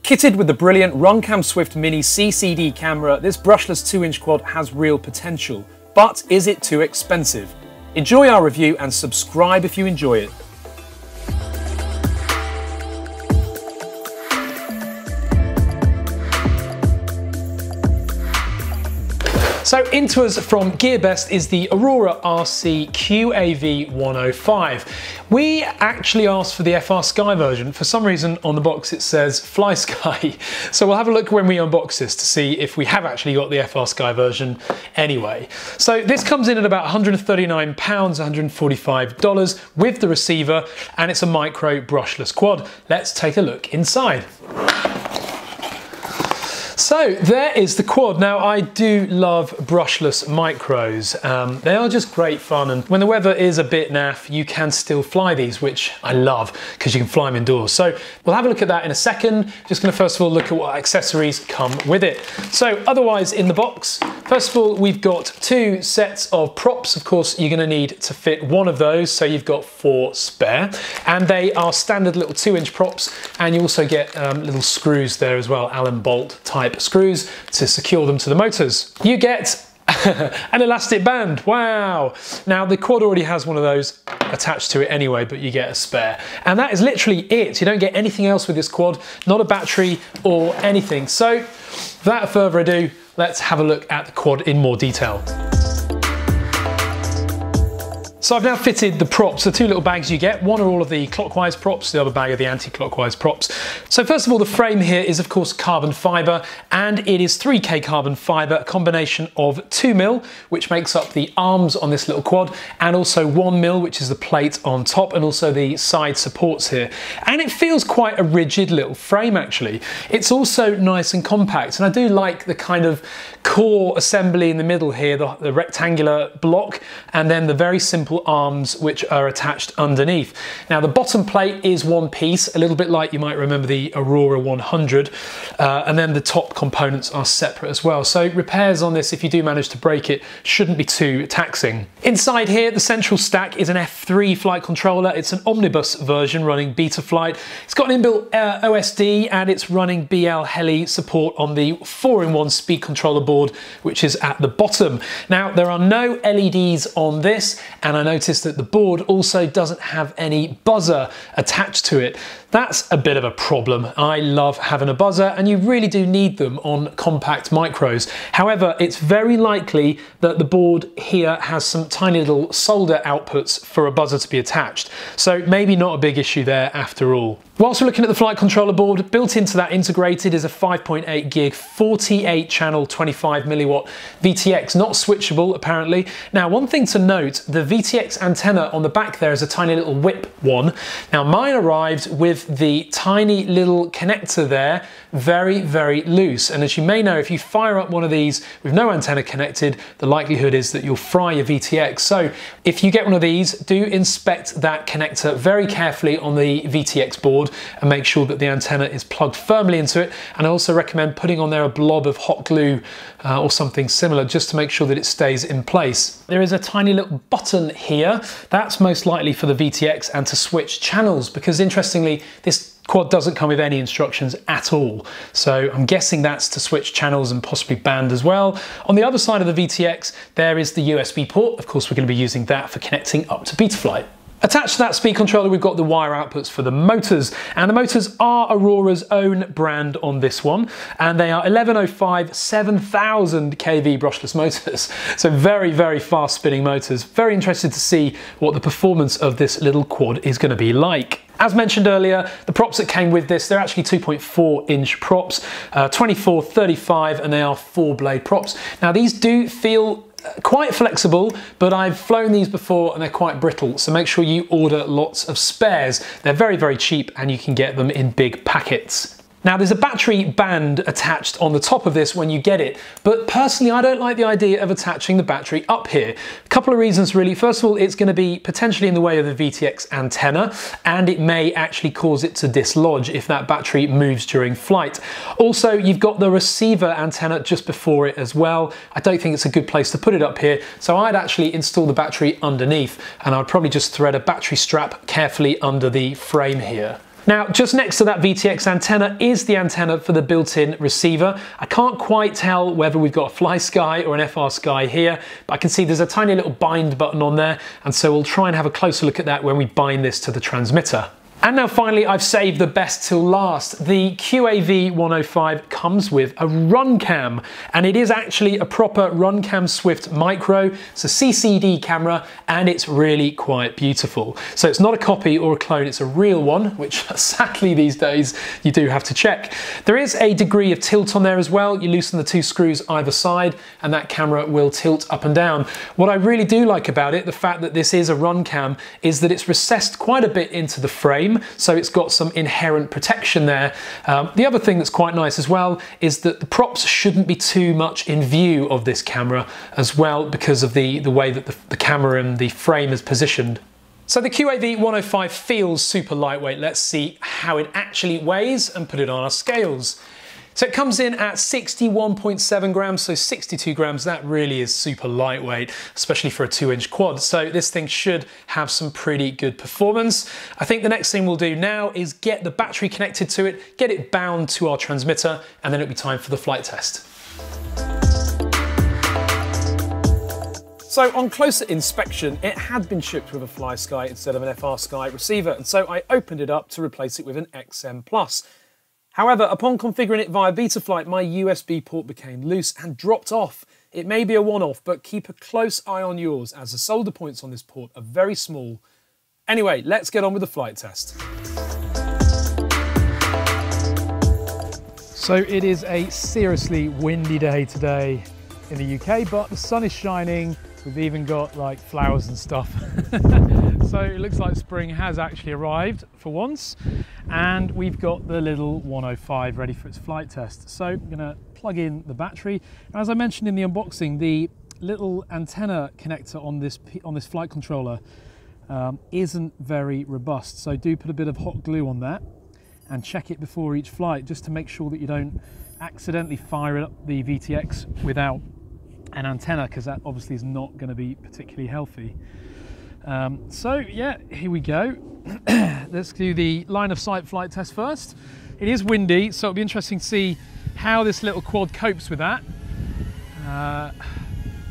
Kitted with the brilliant Runcam Swift Mini CCD camera, this brushless 2-inch quad has real potential. But is it too expensive? Enjoy our review and subscribe if you enjoy it. So into us from GearBest is the AuroraRC QAV105. We actually asked for the FR Sky version. For some reason on the box it says Fly Sky. So we'll have a look when we unbox this to see if we have actually got the FR Sky version anyway. So this comes in at about £139, $145 with the receiver, and it's a micro brushless quad. Let's take a look inside. So there is the quad. Now I do love brushless micros. They are just great fun, and when the weather is a bit naff, you can still fly these, which I love because you can fly them indoors. So we'll have a look at that in a second. Just going to first of all look at what accessories come with it. So otherwise in the box, first of all, we've got 2 sets of props. Of course, you're going to need to fit one of those, so you've got 4 spare, and they are standard little 2-inch props, and you also get little screws there as well, Allen bolt type screws to secure them to the motors. You get an elastic band. Wow! Now the quad already has one of those attached to it anyway, but you get a spare, and that is literally it. You don't get anything else with this quad, not a battery or anything. So without further ado, let's have a look at the quad in more detail. So I've now fitted the props, the 2 little bags you get. One are all of the clockwise props, the other bag are the anti-clockwise props. So first of all, the frame here is of course carbon fibre, and it is 3K carbon fibre, a combination of 2mm, which makes up the arms on this little quad, and also 1mm, which is the plate on top, and also the side supports here. And it feels quite a rigid little frame actually. It's also nice and compact, and I do like the kind of core assembly in the middle here, the rectangular block, and then the very simple arms which are attached underneath. Now the bottom plate is one piece, a little bit like you might remember the Aurora 100, and then the top components are separate as well. So repairs on this, if you do manage to break it, shouldn't be too taxing. Inside here, the central stack is an F3 flight controller. It's an omnibus version running Betaflight. It's got an inbuilt OSD, and it's running BL Heli support on the 4-in-1 speed controller board, which is at the bottom. Now there are no LEDs on this, and I noticed that the board also doesn't have any buzzer attached to it. That's a bit of a problem. I love having a buzzer, and you really do need them on compact micros. However, it's very likely that the board here has some tiny little solder outputs for a buzzer to be attached. So maybe not a big issue there after all. Whilst we're looking at the flight controller board, built into that integrated is a 5.8 gig, 48 channel, 25 milliwatt VTX, not switchable apparently. Now one thing to note, the VTX antenna on the back there is a tiny little whip one. Now mine arrived with the tiny little connector there, very, very loose. And as you may know, if you fire up one of these with no antenna connected, the likelihood is that you'll fry your VTX. So if you get one of these, do inspect that connector very carefully on the VTX board and make sure that the antenna is plugged firmly into it. And I also recommend putting on there a blob of hot glue or something similar, just to make sure that it stays in place. There is a tiny little button here. That's most likely for the VTX and to switch channels, because interestingly, this quad doesn't come with any instructions at all. So I'm guessing that's to switch channels and possibly band as well. On the other side of the VTX, there is the USB port. Of course, we're going to be using that for connecting up to Betaflight. Attached to that speed controller, we've got the wire outputs for the motors, and the motors are Aurora's own brand on this one, and they are 1105 7000 kV brushless motors. So very, very fast spinning motors. Very interested to see what the performance of this little quad is going to be like. As mentioned earlier, the props that came with this, they're actually 2.4-inch props, 24, 35, and they are 4-blade props. Now these do feel quite flexible, but I've flown these before and they're quite brittle, so make sure you order lots of spares. They're very, very cheap, and you can get them in big packets. Now there's a battery band attached on the top of this when you get it, but personally I don't like the idea of attaching the battery up here. A couple of reasons really. First of all, it's going to be potentially in the way of the VTX antenna, and it may actually cause it to dislodge if that battery moves during flight. Also, you've got the receiver antenna just before it as well. I don't think it's a good place to put it up here, so I'd actually install the battery underneath, and I'd probably just thread a battery strap carefully under the frame here. Now, just next to that VTX antenna is the antenna for the built-in receiver. I can't quite tell whether we've got a FlySky or an FrSky here, but I can see there's a tiny little bind button on there, and so we'll try and have a closer look at that when we bind this to the transmitter. And now finally, I've saved the best till last. The QAV105 comes with a run cam, and it is actually a proper RunCam Swift Micro. It's a CCD camera, and it's really quite beautiful. So it's not a copy or a clone, it's a real one, which sadly these days you do have to check. There is a degree of tilt on there as well. You loosen the two screws either side, and that camera will tilt up and down. What I really do like about it, the fact that this is a run cam, is that it's recessed quite a bit into the frame, so it's got some inherent protection there. The other thing that's quite nice as well is that the props shouldn't be too much in view of this camera as well, because of the way that the camera and the frame is positioned. So the QAV105 feels super lightweight. Let's see how it actually weighs and put it on our scales. So it comes in at 61.7 grams, so 62 grams, that really is super lightweight, especially for a 2-inch quad. So this thing should have some pretty good performance. I think the next thing we'll do now is get the battery connected to it, get it bound to our transmitter, and then it'll be time for the flight test. So on closer inspection, it had been shipped with a FlySky instead of an FrSky receiver, and so I opened it up to replace it with an XM+. However, upon configuring it via Betaflight, my USB port became loose and dropped off. It may be a one-off, but keep a close eye on yours, as the solder points on this port are very small. Anyway, let's get on with the flight test. So it is a seriously windy day today in the UK, but the sun is shining. We've even got like flowers and stuff. So it looks like spring has actually arrived for once, and we've got the little 105 ready for its flight test. So I'm going to plug in the battery, and as I mentioned in the unboxing, the little antenna connector on this flight controller isn't very robust, so do put a bit of hot glue on that and check it before each flight, just to make sure that you don't accidentally fire up the VTX without an antenna, because that obviously is not going to be particularly healthy. So yeah, here we go. Let's do the line of sight flight test first. It is windy, so it'll be interesting to see how this little quad copes with that.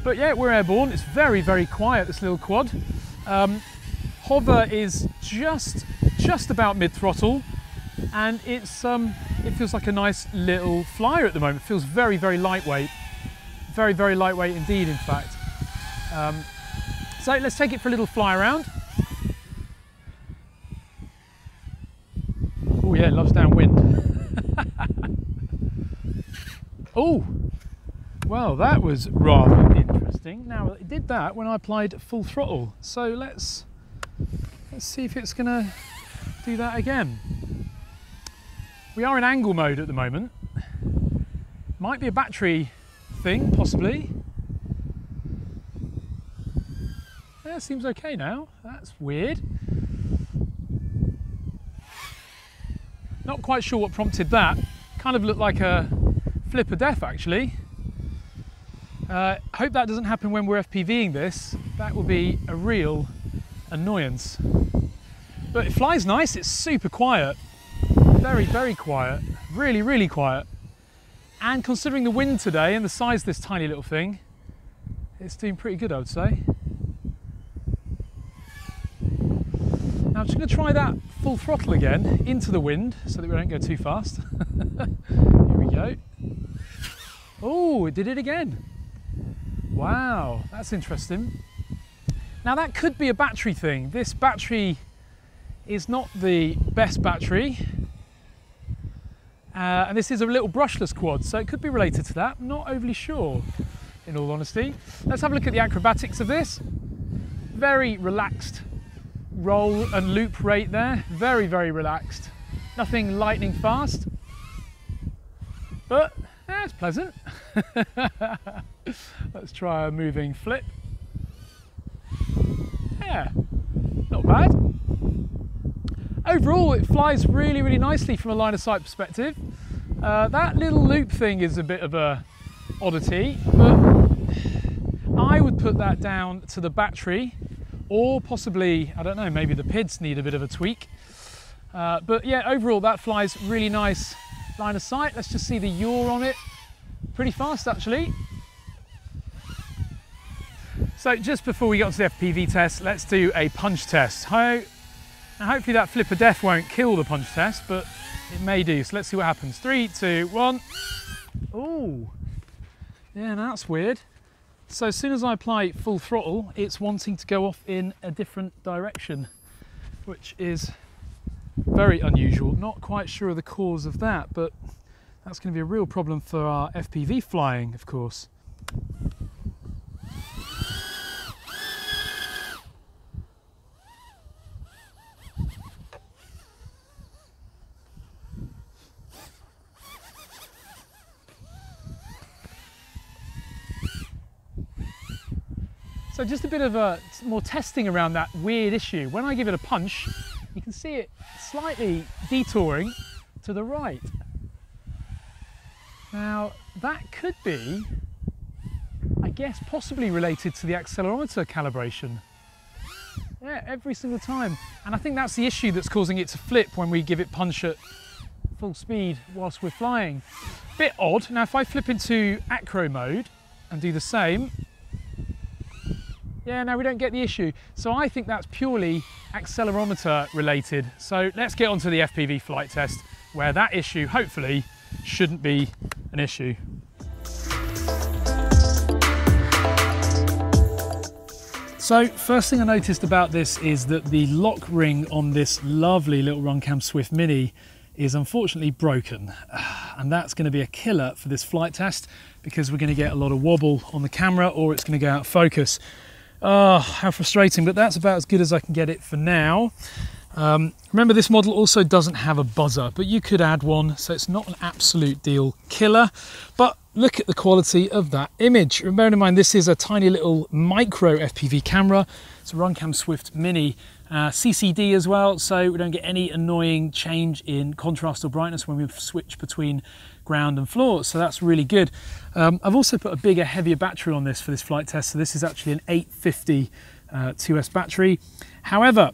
But yeah, we're airborne. It's very, very quiet, this little quad. Hover is just about mid-throttle, and it feels like a nice little flyer at the moment. It feels very, very lightweight. Very, very lightweight indeed, in fact. So let's take it for a little fly around. Oh yeah, it loves downwind. Oh, well, that was rather interesting. Now, it did that when I applied full throttle. So let's see if it's gonna do that again. We are in angle mode at the moment. Might be a battery thing, possibly. Yeah, seems okay now. That's weird. Not quite sure what prompted that. Kind of looked like a flip of death, actually. Hope that doesn't happen when we're FPVing this. That will be a real annoyance. But it flies nice. It's super quiet. Very, very quiet. Really, really quiet. And considering the wind today and the size of this tiny little thing, it's doing pretty good, I would say. Now I'm just going to try that full throttle again into the wind so that we don't go too fast. Here we go. Oh, it did it again. Wow, that's interesting. Now that could be a battery thing. This battery is not the best battery. And this is a little brushless quad, so it could be related to that. I'm not overly sure, in all honesty. Let's have a look at the acrobatics of this. Very relaxed roll and loop rate there. Very, very relaxed. Nothing lightning fast, but it's pleasant. Let's try a moving flip. Yeah, not bad. Overall, it flies really, really nicely from a line of sight perspective. That little loop thing is a bit of a oddity, but I would put that down to the battery, or possibly, I don't know, maybe the PIDs need a bit of a tweak. But yeah, overall that flies really nice line of sight. Let's just see the yaw on it. Pretty fast actually. So just before we get onto the FPV test, let's do a punch test. Now hopefully that flip of death won't kill the punch test, but it may do. So let's see what happens. 3, 2, 1. Oh, yeah, that's weird. So as soon as I apply full throttle, it's wanting to go off in a different direction, which is very unusual. Not quite sure of the cause of that, but that's going to be a real problem for our FPV flying, of course. So just a bit of more testing around that weird issue. When I give it a punch, you can see it slightly detouring to the right. Now that could be, I guess, possibly related to the accelerometer calibration. Yeah, every single time. And I think that's the issue that's causing it to flip when we give it punch at full speed whilst we're flying. Bit odd. Now if I flip into acro mode and do the same, yeah, now we don't get the issue. So I think that's purely accelerometer related. So let's get onto the FPV flight test where that issue hopefully shouldn't be an issue. So first thing I noticed about this is that the lock ring on this lovely little Runcam Swift Mini is unfortunately broken. And that's going to be a killer for this flight test because we're going to get a lot of wobble on the camera or it's going to go out of focus. Oh, how frustrating, but that's about as good as I can get it for now. Remember, this model also doesn't have a buzzer, but you could add one, so it's not an absolute deal killer. But look at the quality of that image. Bearing in mind, this is a tiny little micro FPV camera. It's a Runcam Swift Mini, CCD as well, so we don't get any annoying change in contrast or brightness when we switch between ground and floor, so that's really good. I've also put a bigger, heavier battery on this for this flight test, so this is actually an 850 2S battery. However,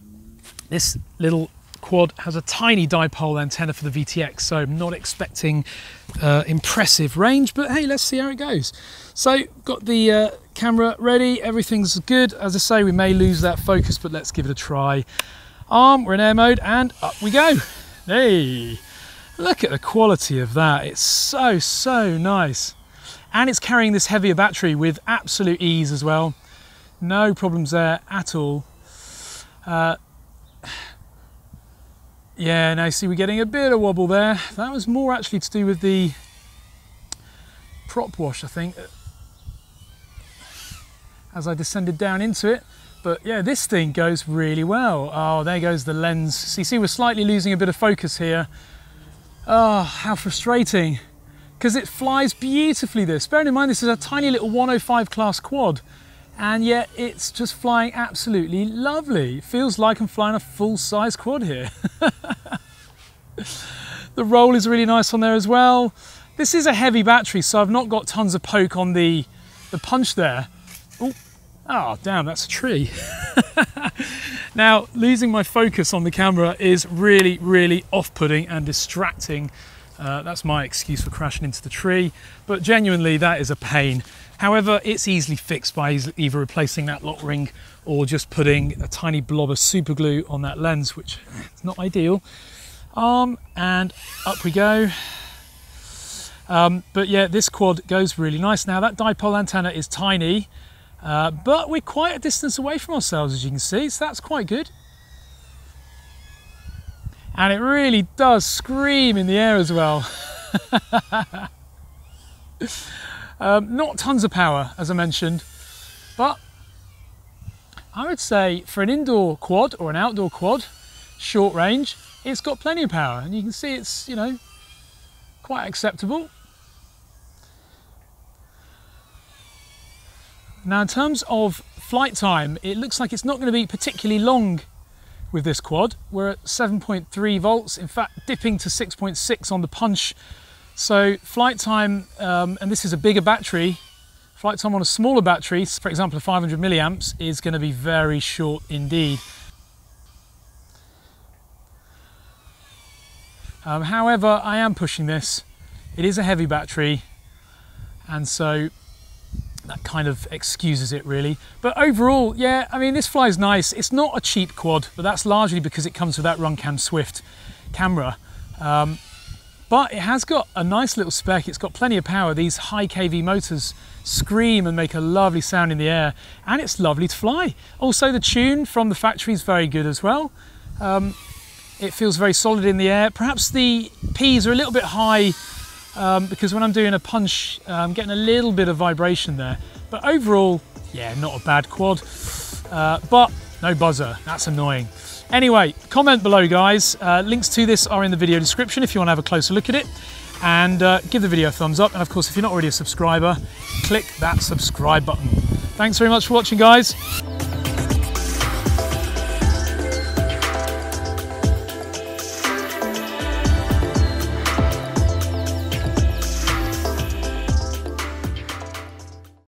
this little quad has a tiny dipole antenna for the VTX, so I'm not expecting impressive range, but hey, let's see how it goes. So got the camera ready, everything's good. As I say, we may lose that focus, but let's give it a try. We're in air mode and up we go. Hey, look at the quality of that. It's so nice. And it's carrying this heavier battery with absolute ease as well. No problems there at all. Yeah, now see we're getting a bit of wobble there. That was more actually to do with the prop wash, I think, as I descended down into it. But yeah, this thing goes really well. Oh, there goes the lens. So you see we're slightly losing a bit of focus here. Oh, how frustrating. Because it flies beautifully, this. Bearing in mind this is a tiny little 105 class quad, and yet it's just flying absolutely lovely. It feels like I'm flying a full-size quad here. The roll is really nice on there as well. This is a heavy battery, so I've not got tons of poke on the punch there. Ooh. Oh, damn, that's a tree. Now, losing my focus on the camera is really off-putting and distracting. That's my excuse for crashing into the tree, but genuinely that is a pain. However, it's easily fixed by either replacing that lock ring or just putting a tiny blob of super glue on that lens, which is not ideal. And up we go. But yeah, this quad goes really nice. Now that dipole antenna is tiny, but we're quite a distance away from ourselves, as you can see, so that's quite good. And it really does scream in the air as well. Not tons of power, as I mentioned, but I would say for an indoor quad or an outdoor quad, short range, it's got plenty of power, and you can see it's, you know, quite acceptable. Now in terms of flight time, it looks like it's not going to be particularly long with this quad. We're at 7.3 volts, in fact dipping to 6.6 on the punch. So flight time, and this is a bigger battery, flight time on a smaller battery, for example a 500 milliamps, is going to be very short indeed. However, I am pushing this. It is a heavy battery, and so that kind of excuses it really. But overall, yeah, I mean, this flies nice. It's not a cheap quad, but that's largely because it comes with that Runcam Swift camera. But it has got a nice little spec. It's got plenty of power. These high KV motors scream and make a lovely sound in the air, and it's lovely to fly. Also, the tune from the factory is very good as well. It feels very solid in the air. Perhaps the P's are a little bit high because when I'm doing a punch, I'm getting a little bit of vibration there. But overall, yeah, not a bad quad, but no buzzer. That's annoying. Anyway, comment below, guys. Links to this are in the video description if you want to have a closer look at it. And give the video a thumbs up. And of course, if you're not already a subscriber, click that subscribe button. Thanks very much for watching, guys.